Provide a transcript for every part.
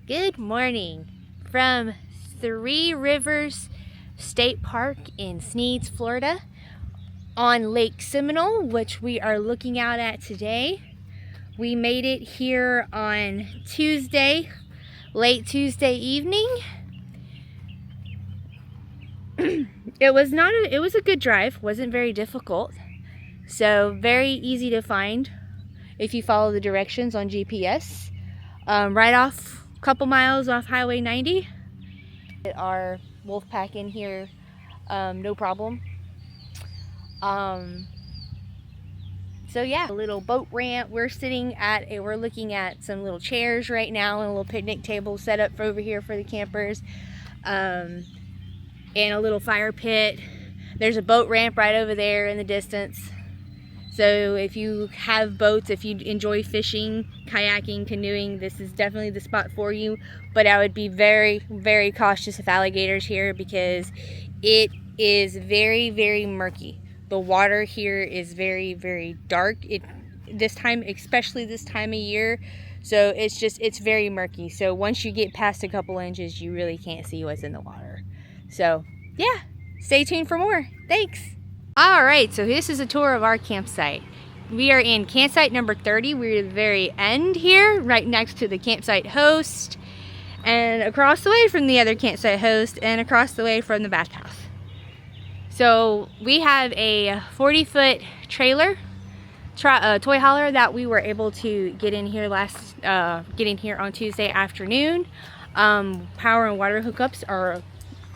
Good morning from Three Rivers State Park in Sneads, Florida, on Lake Seminole, which we are looking out at today. We made it here on Tuesday, late Tuesday evening. It was a good drive, wasn't very difficult. So very easy to find if you follow the directions on GPS. Right off a couple miles off Highway 90. Our wolf pack in here, no problem. So yeah, a little boat ramp. We're looking at some little chairs right now and a little picnic table set up over here for the campers, and a little fire pit. There's a boat ramp right over there in the distance. So if you have boats, if you enjoy fishing, kayaking, canoeing, this is definitely the spot for you. But I would be very, very cautious of alligators here because it is very, very murky. The water here is very, very dark. Especially this time of year. So it's very murky. So once you get past a couple inches, you really can't see what's in the water. So yeah, stay tuned for more. Thanks. Alright, so this is a tour of our campsite. We are in campsite number 30. We're at the very end here, right next to the campsite host, and across the way from the other campsite host, and across the way from the bathhouse. So we have a 40-foot trailer, toy hauler that we were able to get in here on Tuesday afternoon. Power and water hookups are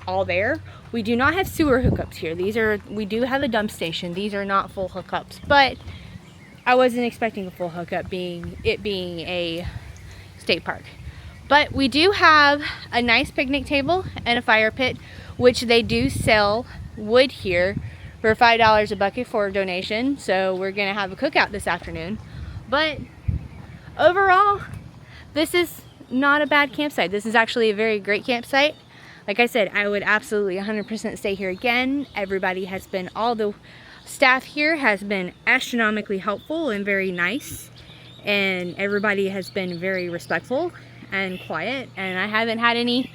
all there. We do not have sewer hookups here. We do have a dump station. These are not full hookups, but I wasn't expecting a full hookup being a state park. But we do have a nice picnic table and a fire pit, which they do sell wood here for $5 a bucket for a donation. So we're gonna have a cookout this afternoon. But overall, this is not a bad campsite. This is actually a very great campsite. Like I said, I would absolutely 100% stay here again. All the staff here has been astronomically helpful and very nice. And everybody has been very respectful and quiet. And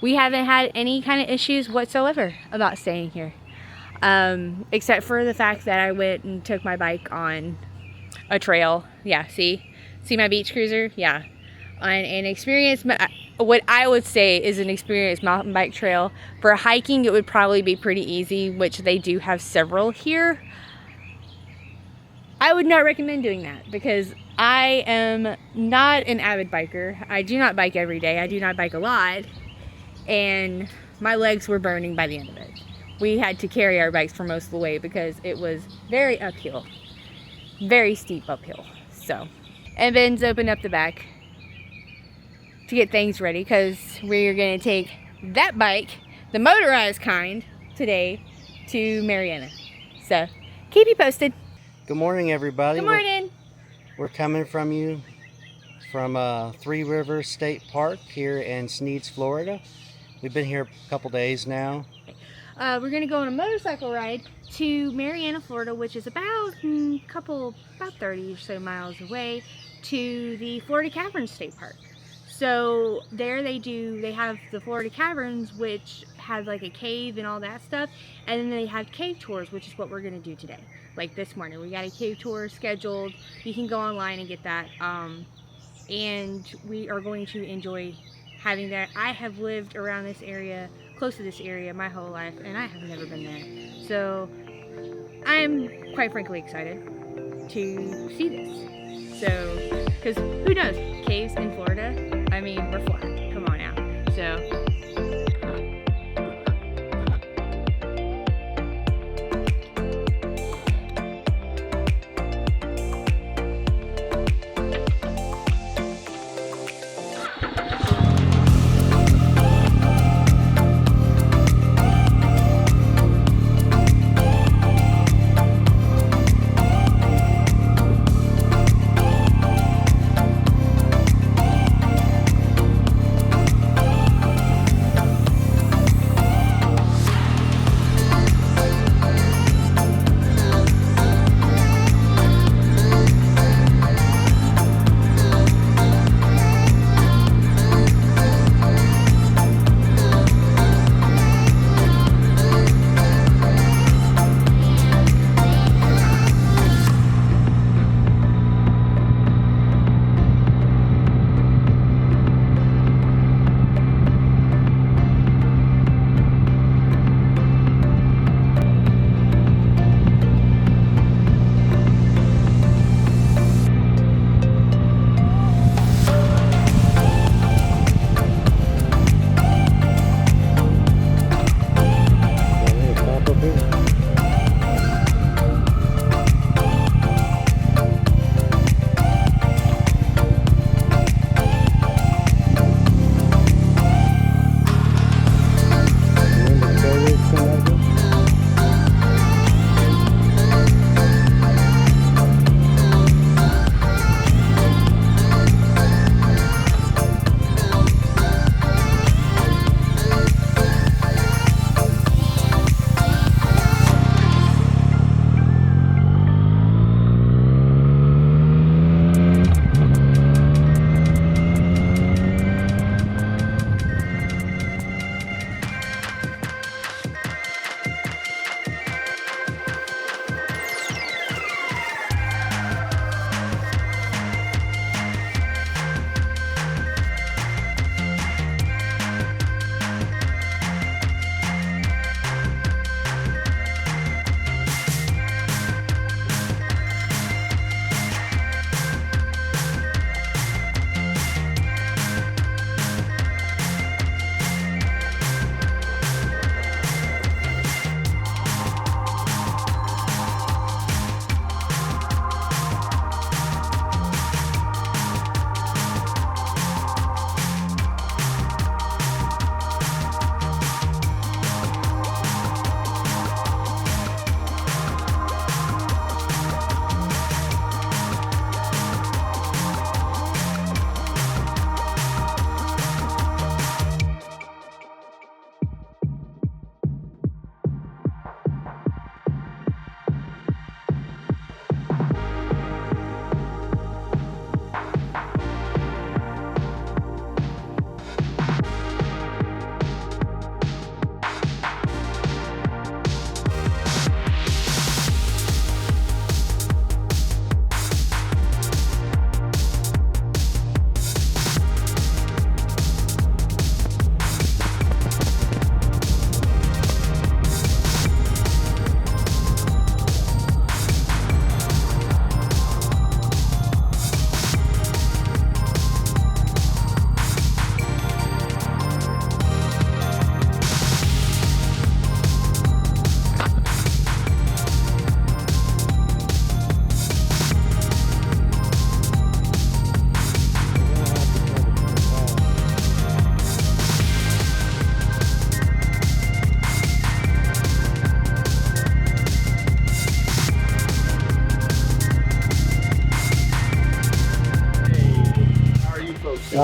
we haven't had any kind of issues whatsoever about staying here. Except for the fact that I went and took my bike on a trail. Yeah, see my beach cruiser? Yeah. On an experience, what I would say is an experienced mountain bike trail. For hiking, it would probably be pretty easy, which they do have several here. I would not recommend doing that because I am not an avid biker. I do not bike every day. I do not bike a lot. And my legs were burning by the end of it. We had to carry our bikes for most of the way because it was very uphill. Very steep uphill. So, and Ben's opened up the back to get things ready because we're going to take that bike, the motorized kind, today to Marianna. So keep you posted. Good morning, everybody. Good morning. We're coming from you from Three Rivers State Park here in Sneads, Florida. We've been here a couple days now. We're going to go on a motorcycle ride to Marianna, Florida, which is about 30 or so miles away, to the Florida Caverns State Park. So there they have the Florida Caverns, which has like a cave and all that stuff. And then they have cave tours, which is what we're going to do today. Like this morning, we got a cave tour scheduled. You can go online and get that. And we are going to enjoy having that. I have lived around this area, close to this area my whole life, and I have never been there. So I'm quite frankly excited to see this. So, because who knows, caves in Florida, I mean, we're Florida, come on now. So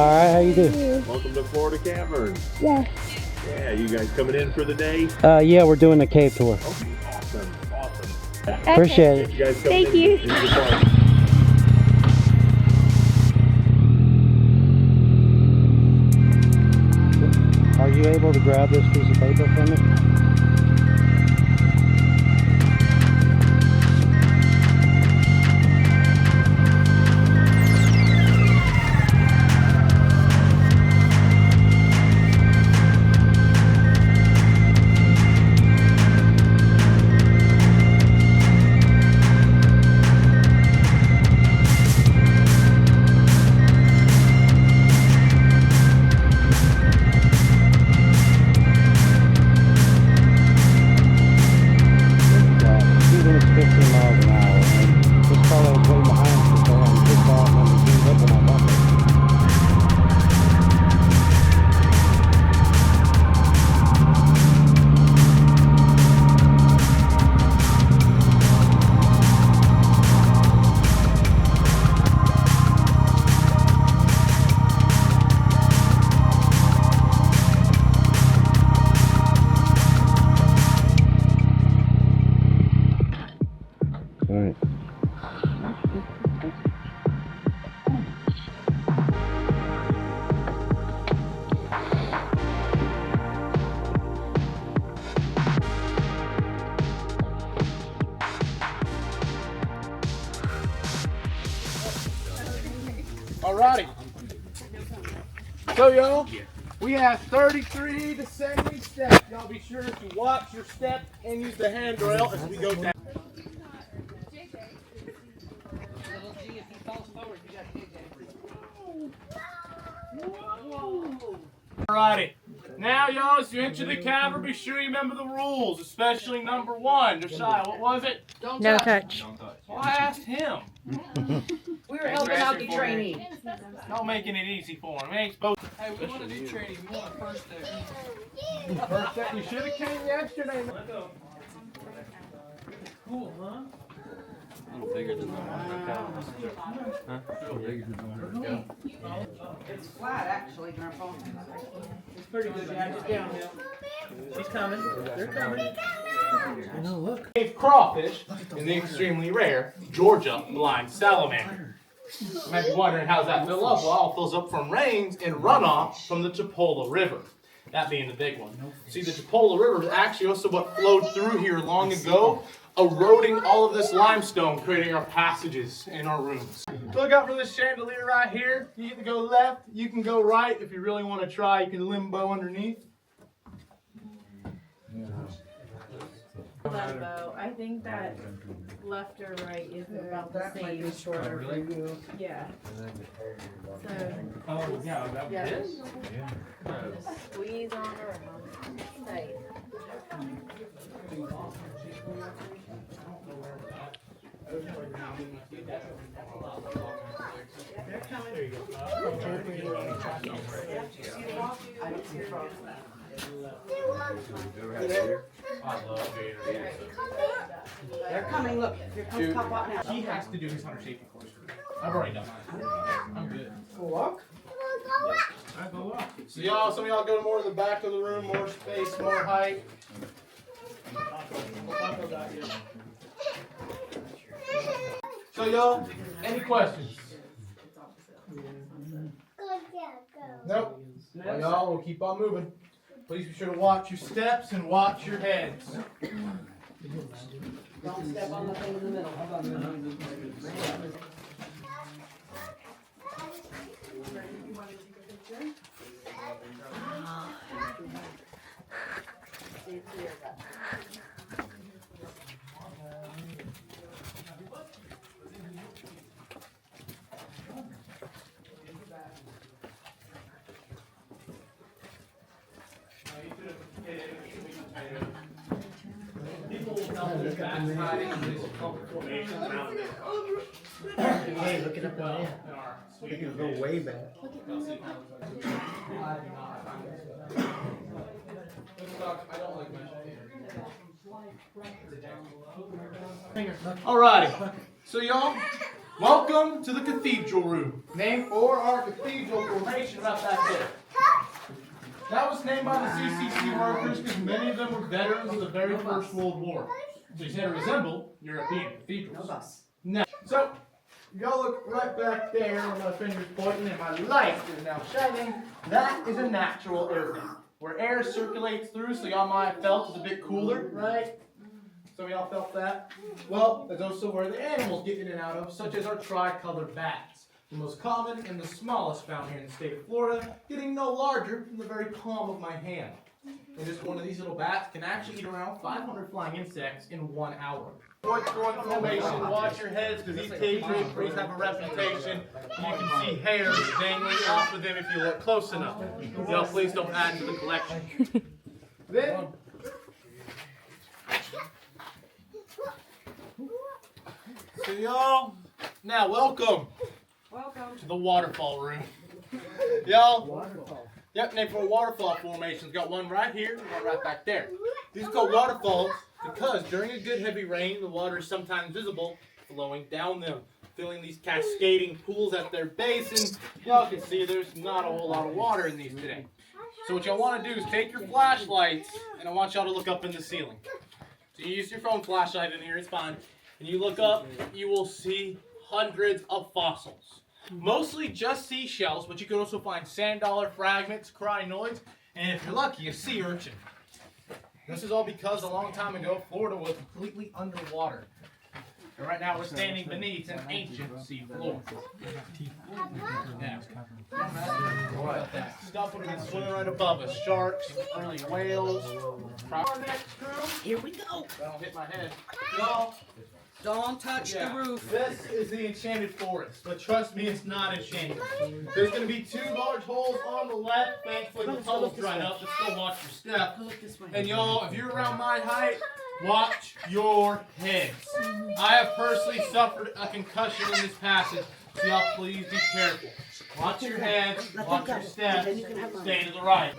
right, how you doing? Welcome to Florida Caverns. Yeah. Yeah, you guys coming in for the day? Yeah, we're doing a cave tour. Okay, awesome. Appreciate it. You guys coming Thank in you. is the park. Are you able to grab this piece of paper from me? Even it's 15 miles an hour, and this fellow was way behind me, so I'm pissed off and I'm zoomed up on my bumper. All right. Alrighty. So y'all, we have 33 to 70 steps. Y'all be sure to watch your step and use the handrail as we go down. Alrighty. Now y'all, as you enter the cavern, be sure you remember the rules, especially number 1. Josiah, what was it? No touch. Well, I asked him. We were helping out the trainee. Not making it easy for him. Ain't supposed to. Hey, we want to do training. We want a first day. First step, you should have came yesterday. Cool, huh? It's flat, actually, Grandpa. It's pretty good, yeah, just downhill. She's coming. They're coming. Cave crawfish and the extremely rare Georgia blind salamander. You might be wondering, how's that fill up? Well, it fills up from rains and runoff from the Chipola River. That being the big one. See, the Chipola River is actually also what flowed through here long ago, eroding all of this limestone, creating our passages in our rooms. Look out for this chandelier right here. You can go left, you can go right. If you really want to try, you can limbo underneath. Limbo. I think that left or right is about the same. Shorter for you. Yeah. So Oh, yeah, that yeah. is. Just squeeze on around. Tight. They're coming, look. Here comes Pop now. He has to do his hunter safety course. I've already done mine. I'm good. Walk. I go up. So y'all, some of y'all go more to the back of the room, more space, more height. So y'all, any questions? Nope. Well, y'all, we'll keep on moving. Please be sure to watch your steps and watch your heads. Don't step on the thing in the middle. Hey, look it up in there. You can go way back. Alrighty, so y'all, Welcome to the Cathedral Room, named for our cathedral formation right back there. That was named by the CCC workers because many of them were veterans of the very First World War. So you said it resembled European cathedrals. No. So, y'all look right back there where my finger's pointing and my light is now shining. That is a natural air vent, where air circulates through, so y'all might have felt it's a bit cooler, right? Some of y'all felt that? Well, that's also where the animals get in and out of, such as our tricolored bats. The most common and the smallest found here in the state of Florida, getting no larger than the very palm of my hand. And just one of these little bats can actually eat around 500 flying insects in 1 hour. Going formation, watch your heads, because these cage raperies have a reputation. You can see hairs dangling off of them if you look close enough. Y'all please don't add to the collection. Then, so y'all, now welcome to the waterfall room. Y'all, yep, named for waterfall formations. Got one right here and one right back there. These are called waterfalls because during a good heavy rain, the water is sometimes visible flowing down them, filling these cascading pools at their base. And y'all can see there's not a whole lot of water in these today. So what y'all want to do is take your flashlights, and I want y'all to look up in the ceiling. So you use your phone flashlight in here, it's fine. And you look up, you will see hundreds of fossils. Mostly just seashells, but you can also find sand dollar fragments, crinoids, and if you're lucky, a sea urchin. This is all because a long time ago, Florida was completely underwater. And right now we're standing beneath an ancient sea floor. Stuff would have been swimming right above us. Sharks, early whales. Our next room. Here we go. Don't hit my head. Y'all. Don't touch the roof. This is the enchanted forest, but trust me, it's not enchanted. There's going to be 2 large holes on the left. Thankfully, the tunnel's dried up, but still watch your step. And y'all, if you're around my height, watch your heads. I have personally suffered a concussion in this passage, so y'all please be careful. Watch your heads, watch your steps, stay to the right.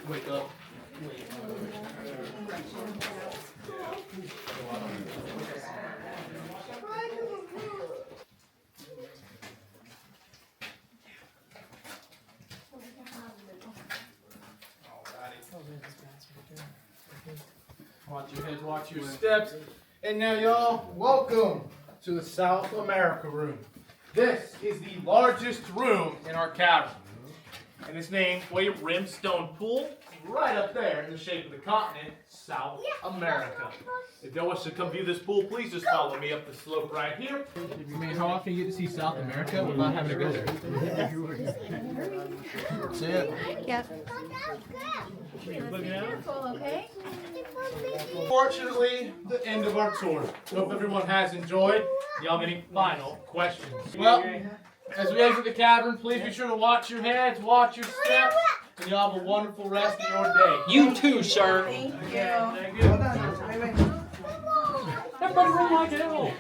Wake up. Watch your heads, watch your steps. And now y'all, welcome to the South America room. This is the largest room in our cavern. And it's named for a rimstone pool right up there in the shape of the continent, South America. If y'all wish to come view this pool, please just follow me up the slope right here. I mean, how often you get to see South America without having to go there? That's it. Yep. Okay. Fortunately, the end of our tour. Hope everyone has enjoyed. Y'all have any final questions? Well, as we exit the cavern, please be sure to watch your heads, watch your steps, and y'all have a wonderful rest of your day. You too, sir. Thank you. Thank you. Everybody run like hell.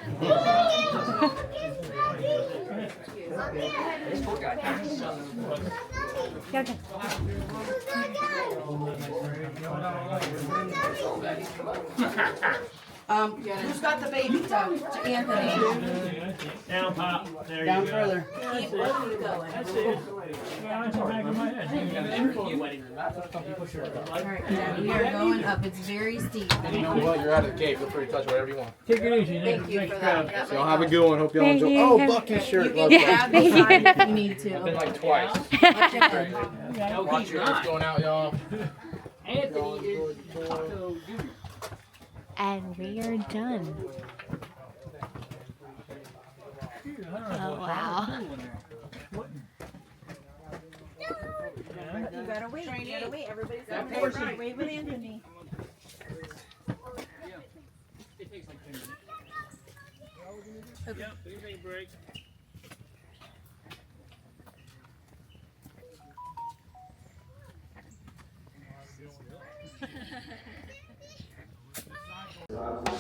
Who's got the baby to Anthony? Down, Pop. There Down you go. further. Keep going. That's it. Yeah, it's the back of my head. Alright, now we are going up. It's very steep. And you know what? You're out of the cave. Feel free to touch whatever you want. Take it easy. Thank you for that. That So y'all might have a help. good one. Hope y'all Thank enjoy. you. Oh, Bucky's shirt. You Love can Bucky. grab the sign if you need I've been to. like twice. Watch your head. Watch your heads going out, y'all. Anthony is Taco Jr. And we are done. Oh, wow. You gotta wait. You gotta wait. Everybody's gotta wait. Wait with Anthony. It takes like 10 minutes. Yep, break. God's